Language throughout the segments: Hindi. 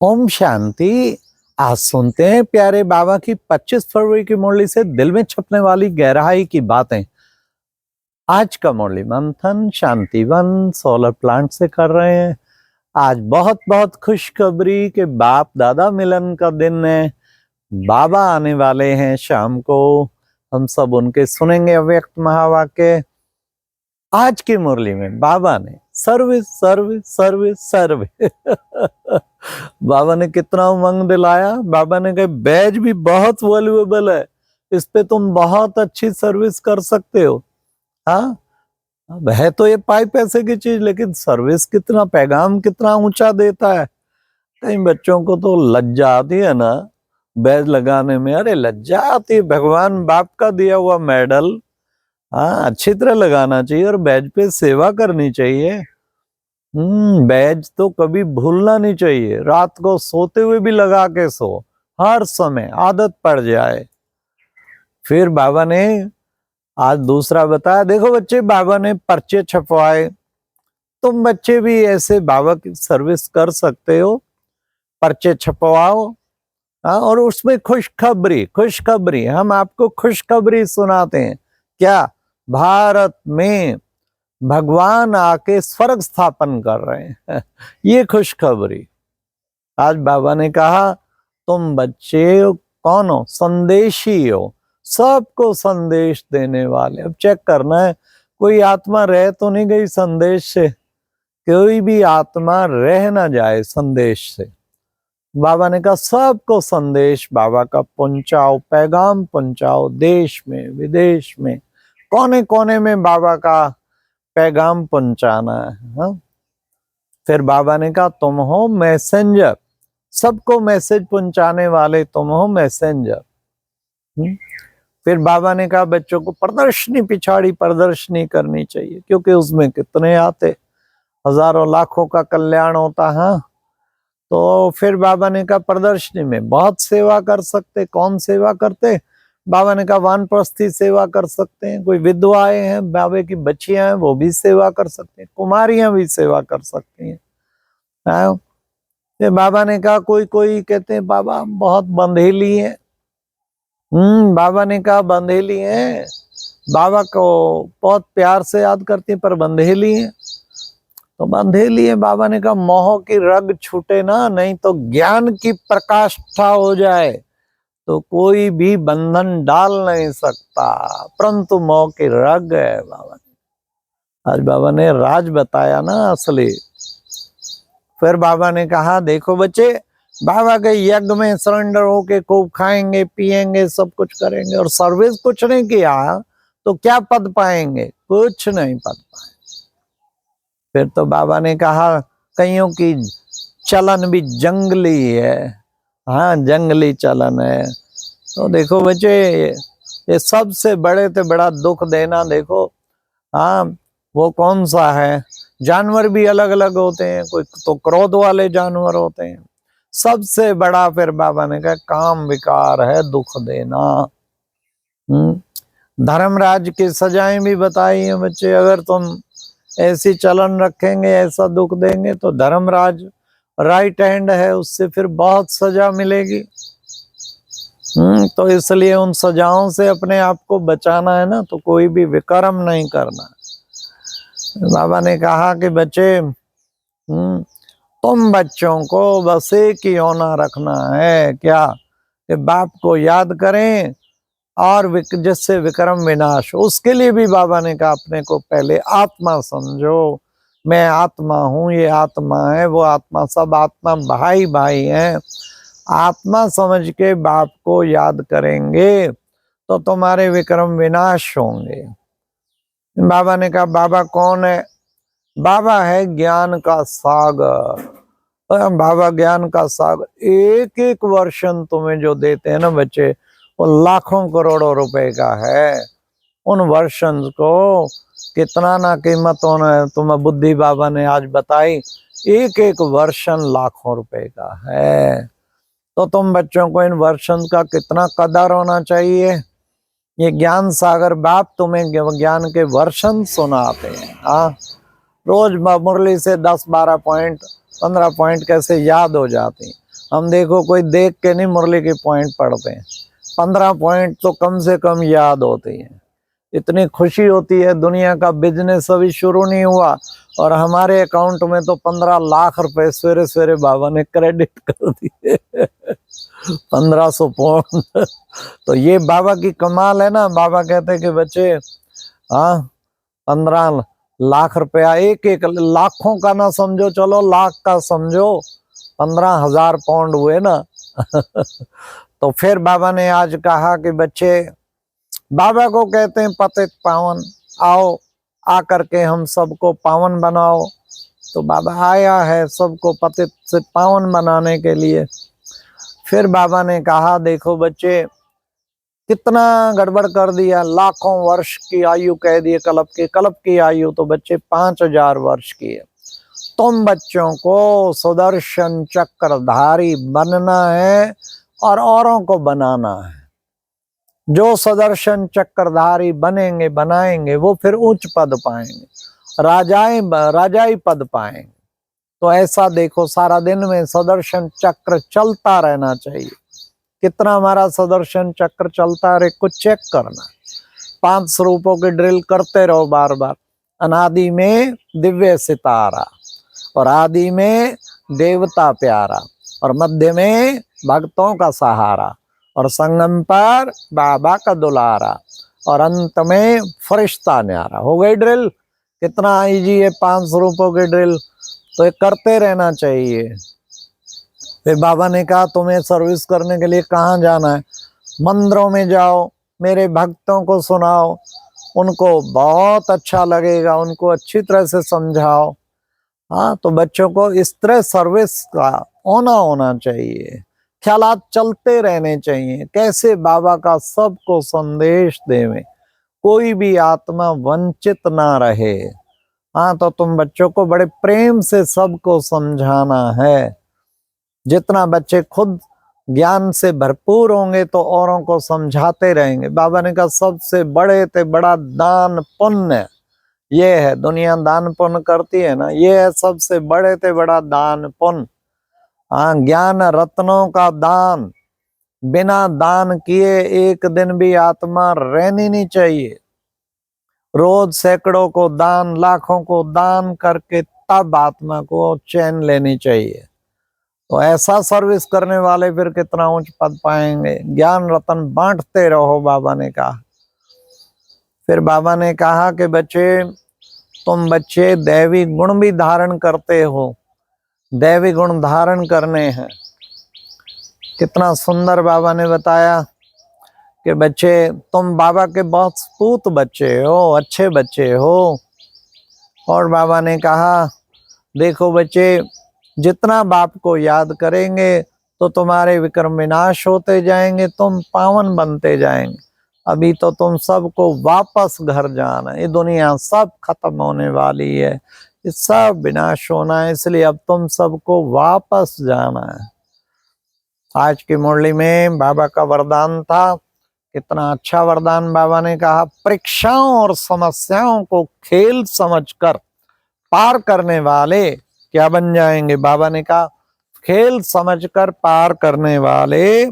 ओम शांति। आज सुनते हैं प्यारे बाबा की 25 फरवरी की मुरली से दिल में छपने वाली गहराई की बातें। आज का मुरली मंथन शांतिवन सोलर प्लांट से कर रहे हैं। आज बहुत बहुत खुशखबरी के बाप दादा मिलन का दिन है। बाबा आने वाले हैं शाम को। हम सब उनके सुनेंगे अव्यक्त महावाक्य। आज की मुरली में बाबा ने सर्विस सर्विस सर्विस सर्विस बाबा ने कितना उमंग दिलाया। बाबा ने कहा बैज भी बहुत वैल्यूएबल है, इस पे तुम बहुत अच्छी सर्विस कर सकते हो। हाँ, अब है तो ये पाई पैसे की चीज, लेकिन सर्विस कितना, पैगाम कितना ऊंचा देता है। कई बच्चों को तो लज्जा आती है ना बैज लगाने में। अरे लज्जा आती है, भगवान बाप का दिया हुआ मेडल, हाँ अच्छी तरह लगाना चाहिए और बैज पे सेवा करनी चाहिए। बैज तो कभी भूलना नहीं चाहिए। रात को सोते हुए भी लगा के सो, हर समय आदत पड़ जाए। फिर बाबा ने आज दूसरा बताया। देखो बच्चे, बाबा ने पर्चे छपवाए, तुम बच्चे भी ऐसे बाबा की सर्विस कर सकते हो। पर्चे छपवाओ, हाँ, और उसमें खुशखबरी हम आपको खुशखबरी सुनाते हैं। क्या? भारत में भगवान आके स्वर्ग स्थापन कर रहे हैं ये खुशखबरी। आज बाबा ने कहा तुम बच्चे कौन हो? संदेशी हो, सबको संदेश देने वाले। अब चेक करना है कोई आत्मा रह तो नहीं गई संदेश से। कोई भी आत्मा रह ना जाए संदेश से। बाबा ने कहा सबको संदेश बाबा का पहुंचाओ, पैगाम पहुंचाओ। देश में विदेश में कोने कोने में बाबा का पैगाम पहुंचाना है। हाँ? फिर बाबा ने कहा तुम हो मैसेंजर, सबको मैसेज पहुंचाने वाले तुम हो मैसेंजर। फिर बाबा ने कहा बच्चों को प्रदर्शनी, पिछाड़ी प्रदर्शनी करनी चाहिए, क्योंकि उसमें कितने आते, हजारों लाखों का कल्याण होता है। तो फिर बाबा ने कहा प्रदर्शनी में बहुत सेवा कर सकते। कौन सेवा करते? बाबा ने कहा वानप्रस्थी सेवा कर सकते हैं, कोई विधवाएं हैं, बाबे की बच्चियां हैं, वो भी सेवा कर सकते हैं, कुमारियां भी सेवा कर सकती हैं। फिर बाबा ने कहा कोई कोई कहते हैं बाबा हम बहुत बंधेली हैं। बाबा ने कहा बंधेली हैं, बाबा को बहुत प्यार से याद करती हैं पर बंधेली हैं। तो बंधेली है। बाबा ने कहा मोह की रग छूटे ना, नहीं तो ज्ञान की प्रकाष्ठा हो जाए तो कोई भी बंधन डाल नहीं सकता, परंतु मोह की रग है। बाबा ने आज बाबा ने राज बताया ना असली। फिर बाबा ने कहा देखो बच्चे, बाबा के यज्ञ में सरेंडर होके खूब खाएंगे पिएंगे सब कुछ करेंगे और सर्विस कुछ नहीं किया तो क्या पद पाएंगे? कुछ नहीं पद पाएंगे। फिर तो बाबा ने कहा कईयों की चलन भी जंगली है, हाँ जंगली चलन है। तो देखो बच्चे, ये सबसे बड़े से बड़ा दुख देना देखो, हाँ वो कौन सा है? जानवर भी अलग अलग होते हैं, कोई तो क्रोध वाले जानवर होते हैं। सबसे बड़ा फिर बाबा ने कहा काम विकार है दुख देना। धर्मराज की सजाएं भी बताई हैं बच्चे। अगर तुम ऐसी चलन रखेंगे, ऐसा दुख देंगे तो धर्मराज राइट हैंड है, उससे फिर बहुत सजा मिलेगी। तो इसलिए उन सजाओं से अपने आप को बचाना है ना, तो कोई भी विकर्म नहीं करना। बाबा ने कहा कि बच्चे तुम बच्चों को बस एक ही होना रखना है। क्या? कि बाप को याद करें और जिससे विक्रम विनाश। उसके लिए भी बाबा ने कहा अपने को पहले आत्मा समझो। मैं आत्मा हूँ, ये आत्मा है, वो आत्मा, सब आत्मा भाई भाई हैं। आत्मा समझ के बाप को याद करेंगे तो तुम्हारे विक्रम विनाश होंगे। बाबा ने कहा बाबा कौन है? बाबा है ज्ञान का सागर। बाबा ज्ञान का सागर। एक एक वर्षन तुम्हें जो देते हैं ना बच्चे, वो लाखों करोड़ों रुपए का है। उन वर्षन को कितना ना कीमत होना है, तुम्हें बुद्धि बाबा ने आज बताई। एक एक वर्षन लाखों रुपए का है। तो तुम बच्चों को इन वर्षन का कितना कदर होना चाहिए। ये ज्ञान सागर बाप तुम्हें ज्ञान के वर्षन सुनाते हैं। हाँ, रोज मुरली से 10-12 पॉइंट 15 पॉइंट कैसे याद हो जाते हैं। हम देखो कोई देख के नहीं मुरली के पॉइंट पढ़ते हैं, 15 पॉइंट तो कम से कम याद होते हैं। इतनी खुशी होती है, दुनिया का बिजनेस अभी शुरू नहीं हुआ और हमारे अकाउंट में तो 15 लाख रुपए सवेरे सवेरे बाबा ने क्रेडिट कर दिए 1500 पौंड तो ये बाबा की कमाल है ना। बाबा कहते हैं कि बच्चे, हाँ 15 लाख रुपया, एक लाखों का ना समझो, चलो लाख का समझो, 15,000 पाउंड हुए ना तो फिर बाबा ने आज कहा कि बच्चे, बाबा को कहते हैं पतित पावन, आओ आकर के हम सबको पावन बनाओ। तो बाबा आया है सबको पतित से पावन बनाने के लिए। फिर बाबा ने कहा देखो बच्चे, कितना गड़बड़ कर दिया, लाखों वर्ष की आयु कह दिए कल्प की आयु तो बच्चे 5,000 वर्ष की है। तुम बच्चों को सुदर्शन चक्रधारी बनना है और औरों को बनाना है। जो सुदर्शन चक्रधारी बनेंगे बनाएंगे वो फिर उच्च पद पाएंगे, राजाई पद पाएंगे। तो ऐसा देखो सारा दिन में सुदर्शन चक्र चलता रहना चाहिए। कितना हमारा सुदर्शन चक्र चलता है, कुछ चेक करना। 5 स्वरूपों की ड्रिल करते रहो बार बार। अनादि में दिव्य सितारा, और आदि में देवता प्यारा, और मध्य में भक्तों का सहारा, और संगम पर बाबा का दुलारा, और अंत में फरिश्ता न्यारा। हो गई ड्रिल। कितना इजी है 5 स्वरूपों की ड्रिल, तो ये करते रहना चाहिए। फिर बाबा ने कहा तुम्हें सर्विस करने के लिए कहाँ जाना है? मंदिरों में जाओ, मेरे भक्तों को सुनाओ, उनको बहुत अच्छा लगेगा, उनको अच्छी तरह से समझाओ। हाँ, तो बच्चों को इस तरह सर्विस का होना चाहिए, ख्यालात चलते रहने चाहिए, कैसे बाबा का सबको संदेश देवें, कोई भी आत्मा वंचित ना रहे। हाँ, तो तुम बच्चों को बड़े प्रेम से सबको समझाना है। जितना बच्चे खुद ज्ञान से भरपूर होंगे तो औरों को समझाते रहेंगे। बाबा ने कहा सबसे बड़े ते बड़ा दान पुण्य ये है। दुनिया दान पुण्य करती है ना, ये है सबसे बड़े ते बड़ा दान पुण्य। हाँ, ज्ञान रत्नों का दान, बिना दान किए एक दिन भी आत्मा रहनी नहीं चाहिए। रोज सैकड़ों को दान, लाखों को दान करके तब आत्मा को चैन लेनी चाहिए। तो ऐसा सर्विस करने वाले फिर कितना उच्च पद पाएंगे। ज्ञान रतन बांटते रहो, बाबा ने कहा। फिर बाबा ने कहा कि बच्चे, तुम बच्चे दैवी गुण भी धारण करते हो, दैवी गुण धारण करने हैं। कितना सुंदर बाबा ने बताया कि बच्चे तुम बाबा के बहुत सपूत बच्चे हो, अच्छे बच्चे हो। और बाबा ने कहा देखो बच्चे, जितना बाप को याद करेंगे तो तुम्हारे विक्रम विनाश होते जाएंगे, तुम पावन बनते जाएंगे। अभी तो तुम सबको वापस घर जाना है, ये दुनिया सब खत्म होने वाली है, ये सब विनाश होना है, इसलिए अब तुम सबको वापस जाना है। आज की मुरली में बाबा का वरदान था, कितना अच्छा वरदान बाबा ने कहा। परीक्षाओं और समस्याओं को खेल समझकर पार करने वाले क्या बन जाएंगे? बाबा ने कहा खेल समझकर पार करने वाले,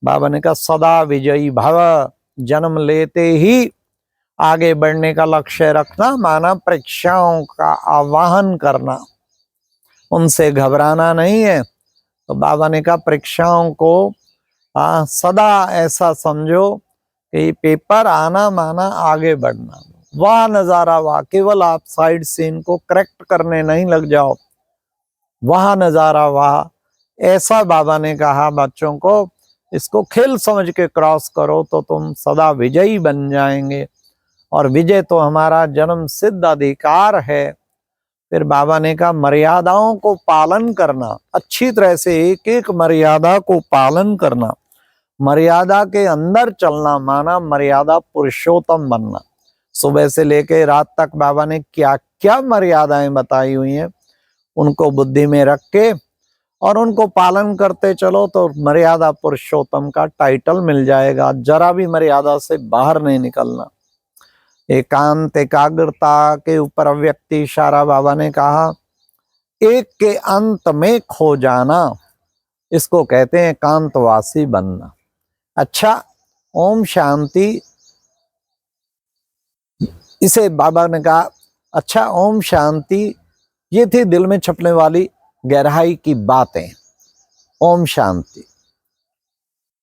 बाबा ने कहा सदा विजयी भव। जन्म लेते ही आगे बढ़ने का लक्ष्य रखना, माना परीक्षाओं का आवाहन करना, उनसे घबराना नहीं है। तो बाबा ने कहा परीक्षाओं को सदा ऐसा समझो कि पेपर आना माना आगे बढ़ना, वाह नजारा वाह। केवल आप साइड सीन को करेक्ट करने नहीं लग जाओ, वाह नजारा वाह। ऐसा बाबा ने कहा बच्चों को, इसको खेल समझ के क्रॉस करो तो तुम सदा विजयी बन जाएंगे, और विजय तो हमारा जन्म सिद्ध अधिकार है। फिर बाबा ने कहा मर्यादाओं को पालन करना, अच्छी तरह से एक एक मर्यादा को पालन करना, मर्यादा के अंदर चलना, माना मर्यादा पुरुषोत्तम बनना। सुबह से लेके रात तक बाबा ने क्या क्या मर्यादाएं बताई हुई हैं, उनको बुद्धि में रख के और उनको पालन करते चलो तो मर्यादा पुरुषोत्तम का टाइटल मिल जाएगा। जरा भी मर्यादा से बाहर नहीं निकलना। एकांत एकाग्रता के ऊपर व्यक्ति इशारा बाबा ने कहा, एक के अंत में खो जाना, इसको कहते हैं एकांतवासी बनना। अच्छा, ओम शांति, इसे बाबा ने कहा, अच्छा ओम शांति, ये थी दिल में छपने वाली गहराई की बातें। ओम शांति।